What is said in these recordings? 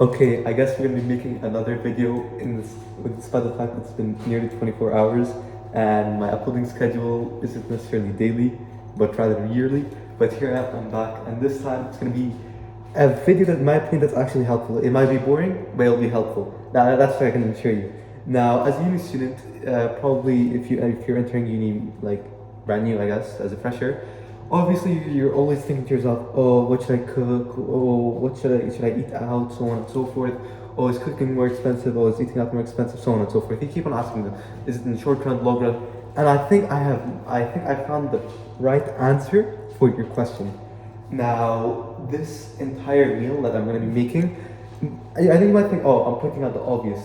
Okay, I guess we're gonna be making another video despite the fact that it's been nearly 24 hours and my uploading schedule isn't necessarily daily, but rather yearly. But here I'm back, and this time it's gonna be a video that, in my opinion, that's actually helpful. It might be boring, but it'll be helpful. That's what I can assure you. Now, as a uni student, probably if you're entering uni like brand new, I guess, as a fresher, obviously you're always thinking to yourself, oh, what should I cook? Oh, what should I eat out? So on and so forth. Oh, is cooking more expensive? Oh, is eating out more expensive? So on and so forth. You keep on asking them, is it in the short run, long run? And I think I found the right answer for your question. Now, this entire meal that I'm going to be making, I think you might think, oh, I'm pointing out the obvious.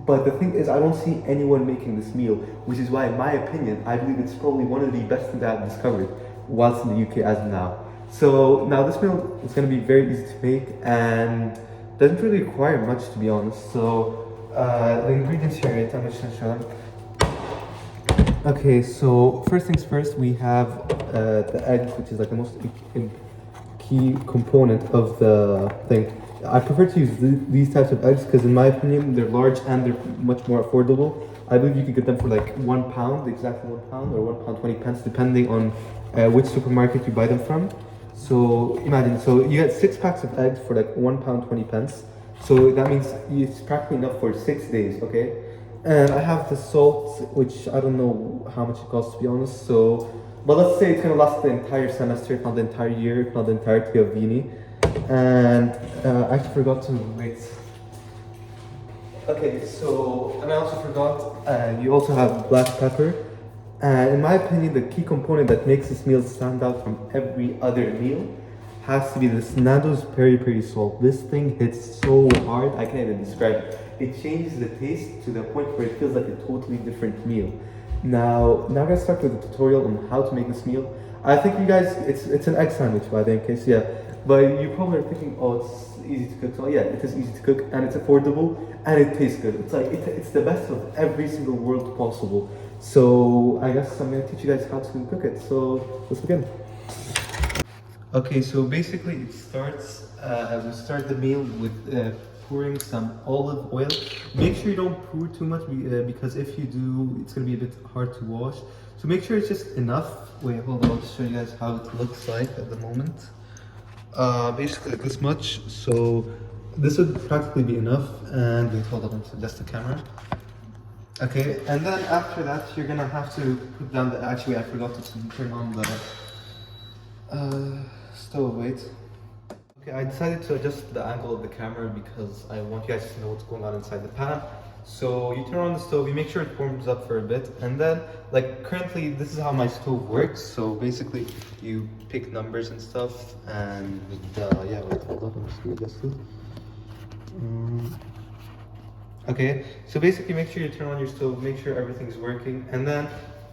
But the thing is, I don't see anyone making this meal, which is why, in my opinion, I believe it's probably one of the best things I've discovered whilst in the UK as of now. So now this meal is going to be very easy to make and doesn't really require much, to be honest. So the ingredients here, I'm just going to show them. Okay, so first things first, we have the egg, which is like the most key component of the thing. I prefer to use these types of eggs because, in my opinion, they're large and they're much more affordable. I believe you could get them for like £1, exactly £1 or £1.20, depending on which supermarket you buy them from. So imagine, so you get 6 packs of eggs for like £1.20. So that means it's practically enough for 6 days, okay? And I have the salt, which I don't know how much it costs, to be honest. So, but let's say it's gonna last the entire semester, if not the entire year, if not the entirety of uni. And I actually forgot to wait. Okay, so, and I also forgot, you also have black pepper. And in my opinion, the key component that makes this meal stand out from every other meal has to be this Nando's peri peri salt. This thing hits so hard, I can't even describe it. It changes the taste to the point where it feels like a totally different meal. Now I'm gonna start with a tutorial on how to make this meal. I think you guys, it's an egg sandwich, by the way, in case, yeah. But you probably are thinking, oh, it's easy to cook. So yeah, it is easy to cook, and it's affordable, and it tastes good. It's like it's the best of every single world possible. So I guess I'm gonna teach you guys how to cook it. So let's begin. Okay, so basically it starts, we start the meal with pouring some olive oil. Make sure you don't pour too much because if you do, it's gonna be a bit hard to wash. So make sure it's just enough. Wait, hold on, I'll just show you guys how it looks like at the moment. Basically like this much. So this would practically be enough. And wait, hold on, so that's the camera. Okay, and then after that, you're gonna have to put down the, actually I forgot to turn on the stove, wait. Okay, I decided to adjust the angle of the camera because I want you guys to know what's going on inside the pan. So you turn on the stove, you make sure it warms up for a bit, and then, like currently, this is how my stove works. So basically, you pick numbers and stuff, and yeah, wait, hold on, I'm just gonna adjust it. Okay, so basically make sure you turn on your stove, make sure everything's working, and then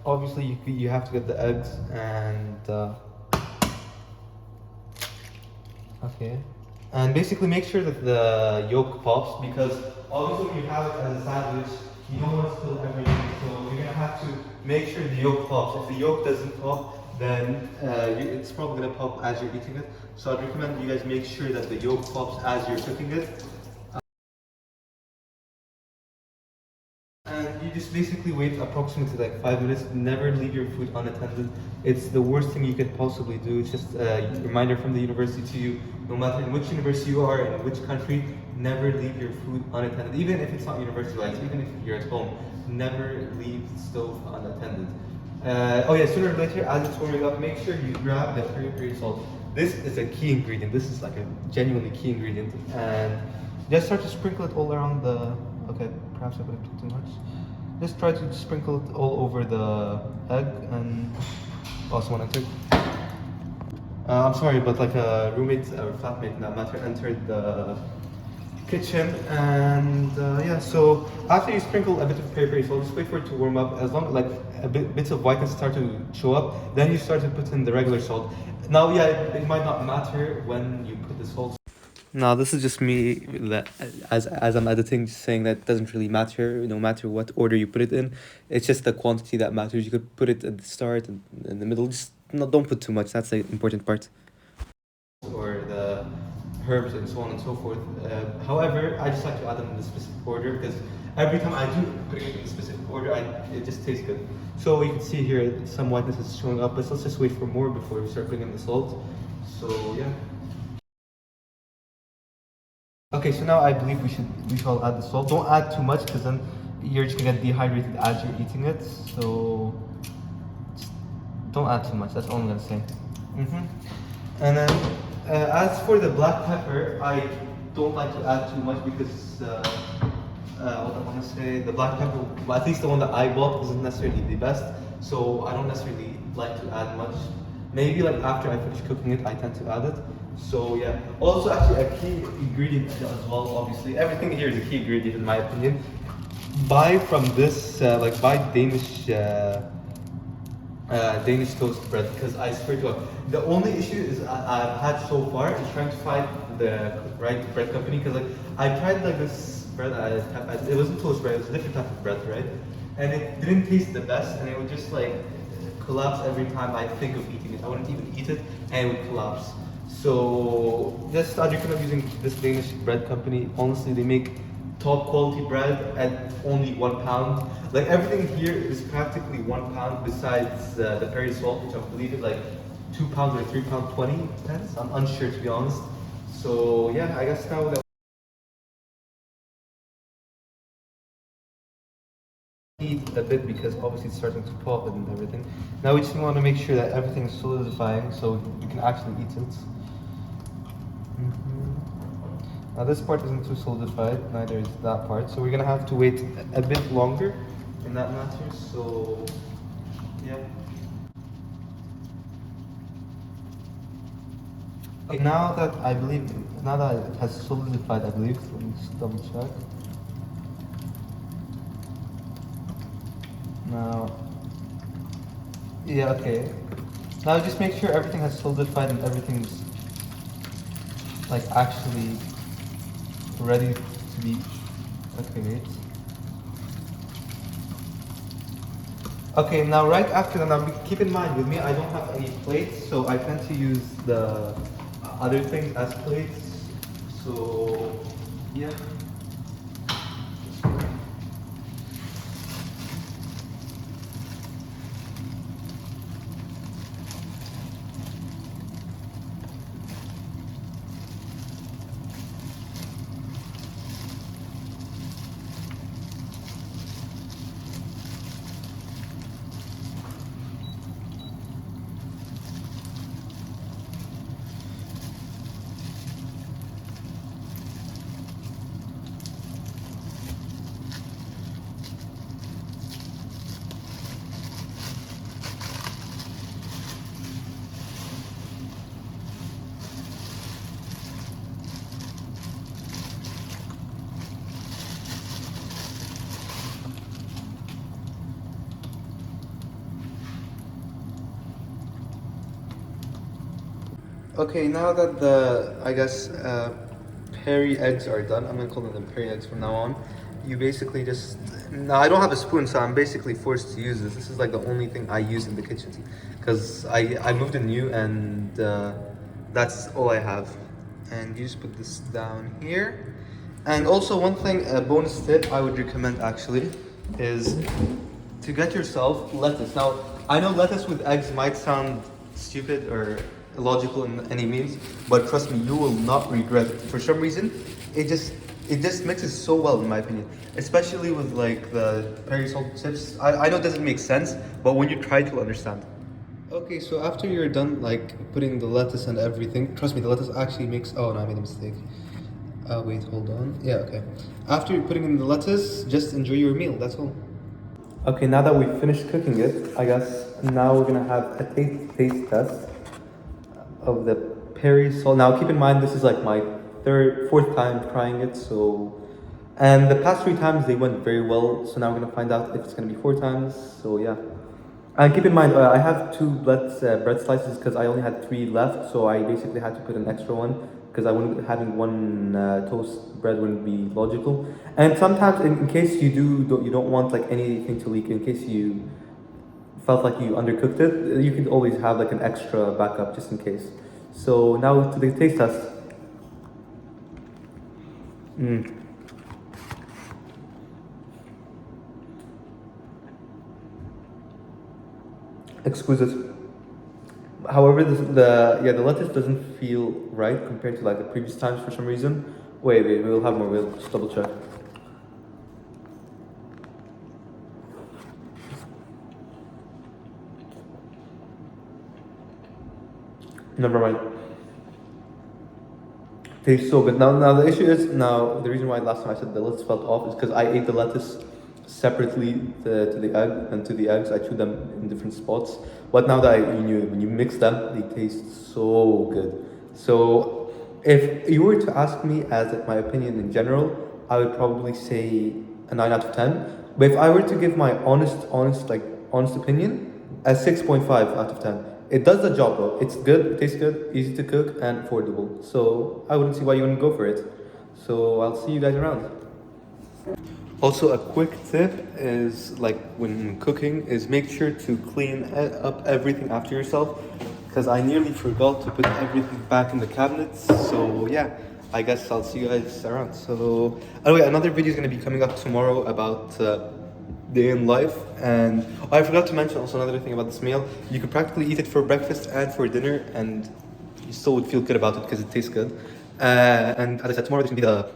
obviously you have to get the eggs and okay. And basically make sure that the yolk pops because obviously when you have it as a sandwich, you don't want to spill everything. So you're gonna have to make sure the yolk pops. If the yolk doesn't pop, then it's probably gonna pop as you're eating it. So I'd recommend you guys make sure that the yolk pops as you're cooking it. And you just basically wait approximately like 5 minutes. Never leave your food unattended. It's the worst thing you could possibly do. It's just a reminder from the university to you, no matter in which university you are, in which country, never leave your food unattended. Even if it's not university lights, even if you're at home, never leave the stove unattended. Oh yeah, sooner or later, as it's warming up, make sure you grab the peri peri salt. This is a key ingredient. This is like a genuinely key ingredient. And just start to sprinkle it all around the, okay, perhaps I put it too much. Just try to sprinkle it all over the egg and also when I took. I'm sorry, but like a roommate or flatmate in that matter entered the kitchen and yeah, so after you sprinkle a bit of peri salt, just wait for it to warm up. As long like bits of whiteness start to show up, then you start to put in the regular salt. Now, yeah, it might not matter when you put the salt. No, this is just me that as I'm editing, just saying that it doesn't really matter, no matter what order you put it in. It's just the quantity that matters. You could put it at the start and in the middle. Just don't put too much. That's the important part. Or the herbs and so on and so forth. However, I just like to add them in the specific order because every time I do put it in the specific order, it just tastes good. So you can see here some whiteness is showing up, but let's just wait for more before we start putting in the salt. So yeah. Okay, so now I believe we shall add the salt. Don't add too much because then you're just gonna get dehydrated as you're eating it. So just don't add too much. That's all I'm gonna say. And then as for the black pepper, I don't like to add too much because what I want to say, the black pepper, well, at least the one that I bought, isn't necessarily the best. So I don't necessarily like to add much. Maybe like after I finish cooking it, I tend to add it. So yeah. Also, actually, a key ingredient as well. Obviously, everything here is a key ingredient in my opinion. Buy from this, buy Danish. Danish toast bread because I swear to God, the only issue is I've had so far is trying to find the right bread company because like I tried like this bread, it wasn't toast bread, it was a different type of bread, right? And it didn't taste the best, and it would just like collapse every time I think of eating it. I wouldn't even eat it, and it would collapse. So just I'd recommend using this Danish bread company. Honestly, they make top quality bread at only £1. Like everything here is practically £1 besides the Perry salt, which I believe is like £2 or £3.20. Depends. I'm unsure to be honest. So yeah, I guess now that heat a bit because obviously it's starting to pop and everything. Now we just want to make sure that everything's solidifying so you can actually eat it. Now this part isn't too solidified, neither is that part, so we're gonna have to wait a bit longer in that matter, so yeah. Okay, now that it has solidified, I believe, let me just double check. Now, yeah, okay. Now just make sure everything has solidified and everything's like actually ready to be, okay, wait. Okay, now right after that, now keep in mind with me, I don't have any plates, so I tend to use the other things as plates. So, yeah. Okay, now that the, I guess, Perry eggs are done, I'm gonna call them Perry eggs from now on. You basically just, now I don't have a spoon, so I'm basically forced to use this. This is like the only thing I use in the kitchen because I moved in new and that's all I have. And you just put this down here. And also one thing, a bonus tip I would recommend actually is to get yourself lettuce. Now, I know lettuce with eggs might sound stupid or illogical in any means, but trust me, you will not regret it. For some reason, it just mixes so well in my opinion, especially with like the Perry salt chips. I know it doesn't make sense, but when you try it, you'll understand. Okay, so after you're done like putting the lettuce and everything, trust me, the lettuce actually makes, oh no, I made a mistake. Wait, hold on. Yeah, okay. After you're putting in the lettuce, just enjoy your meal, that's all. Okay, now that we've finished cooking it, I guess now we're gonna have a taste test of the Perry salt. Now keep in mind this is like my fourth time trying it, so, and the past 3 times they went very well, so now we're gonna find out if it's gonna be 4 times, so yeah. And keep in mind, I have 2 bread slices because I only had 3 left, so I basically had to put an extra one because I wouldn't, having one toast bread wouldn't be logical. And sometimes, in case you don't want like anything to leak, in case you felt like you undercooked it, you could always have like an extra backup just in case. So now to the taste test. Mm. Exquisite. However, the lettuce doesn't feel right compared to like the previous times for some reason. Wait, we'll have more. We'll just double check. Never mind. Tastes so good. Now the issue is now the reason why last time I said the lettuce felt off is because I ate the lettuce separately to the egg and to the eggs. I chewed them in different spots. But now that you knew when you mix them, they taste so good. So if you were to ask me as like, my opinion in general, I would probably say a 9 out of 10. But if I were to give my honest opinion, a 6.5 out of 10. It does the job though. It's good, it tastes good, easy to cook, and affordable. So I wouldn't see why you wouldn't go for it. So I'll see you guys around. Also, a quick tip is like when cooking is make sure to clean up everything after yourself because I nearly forgot to put everything back in the cabinets. So yeah, I guess I'll see you guys around. So anyway, another video is going to be coming up tomorrow about day in life. And I forgot to mention also another thing about this meal. You could practically eat it for breakfast and for dinner and you still would feel good about it because it tastes good. And as I said, tomorrow this will be the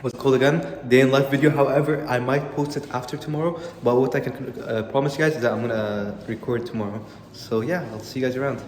what's it called again? Day in life video. However, I might post it after tomorrow. But what I can promise you guys is that I'm gonna record tomorrow. So yeah, I'll see you guys around.